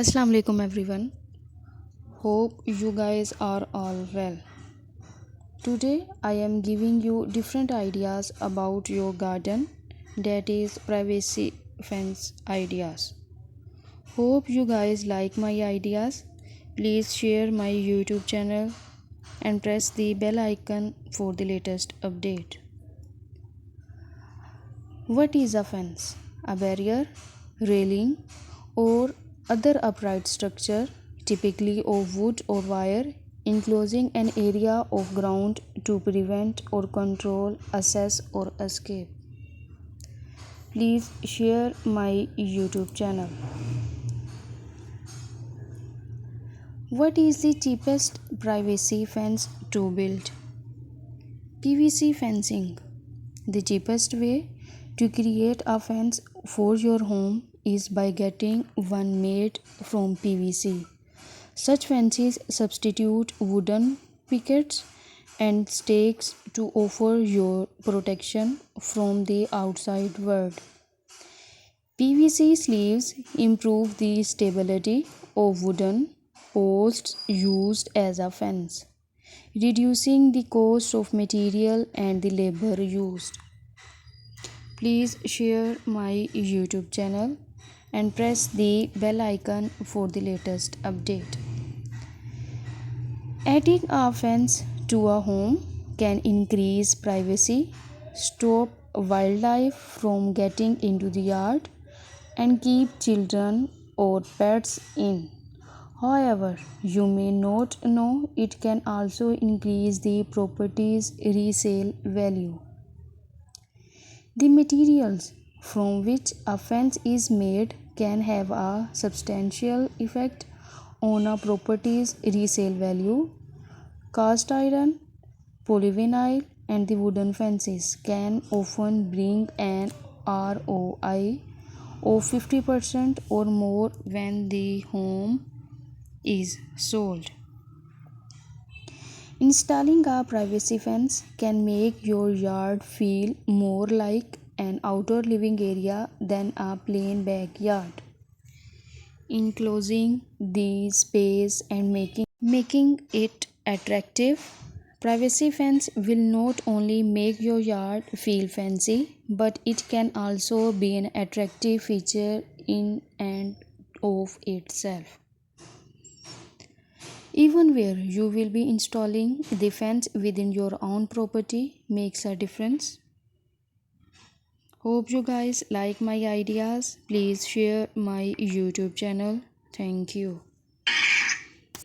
Assalamu alaikum everyone. Hope you guys are all well. Today I am giving you different ideas about your garden, that is privacy fence ideas. Hope you guys like my ideas. Please share my YouTube channel and press the bell icon for the latest update. What is a fence? A barrier, railing, or other upright structure, typically of wood or wire, enclosing an area of ground to prevent or control access or escape. Please share my YouTube channel. What is the cheapest privacy fence to build? PVC fencing. The cheapest way to create a fence for your home is by getting one made from PVC. Such fences substitute wooden pickets and stakes to offer your protection from the outside world. PVC sleeves improve the stability of wooden posts used as a fence, reducing the cost of material and the labor used. Please share my YouTube channel and press the bell icon for the latest update. Adding a fence to a home can increase privacy, stop wildlife from getting into the yard, and keep children or pets in. However, you may not know it can also increase the property's resale value. The materials from which a fence is made can have a substantial effect on a property's resale value. Cast iron, polyvinyl, and the wooden fences can often bring an ROI of 50% or more when the home is sold. Installing a privacy fence can make your yard feel more like an outdoor living area than a plain backyard. Enclosing the space and making it attractive, privacy fence will not only make your yard feel fancy, but it can also be an attractive feature in and of itself. Even where you will be installing the fence within your own property makes a difference. Hope you guys like my ideas. Please share my YouTube channel. Thank you.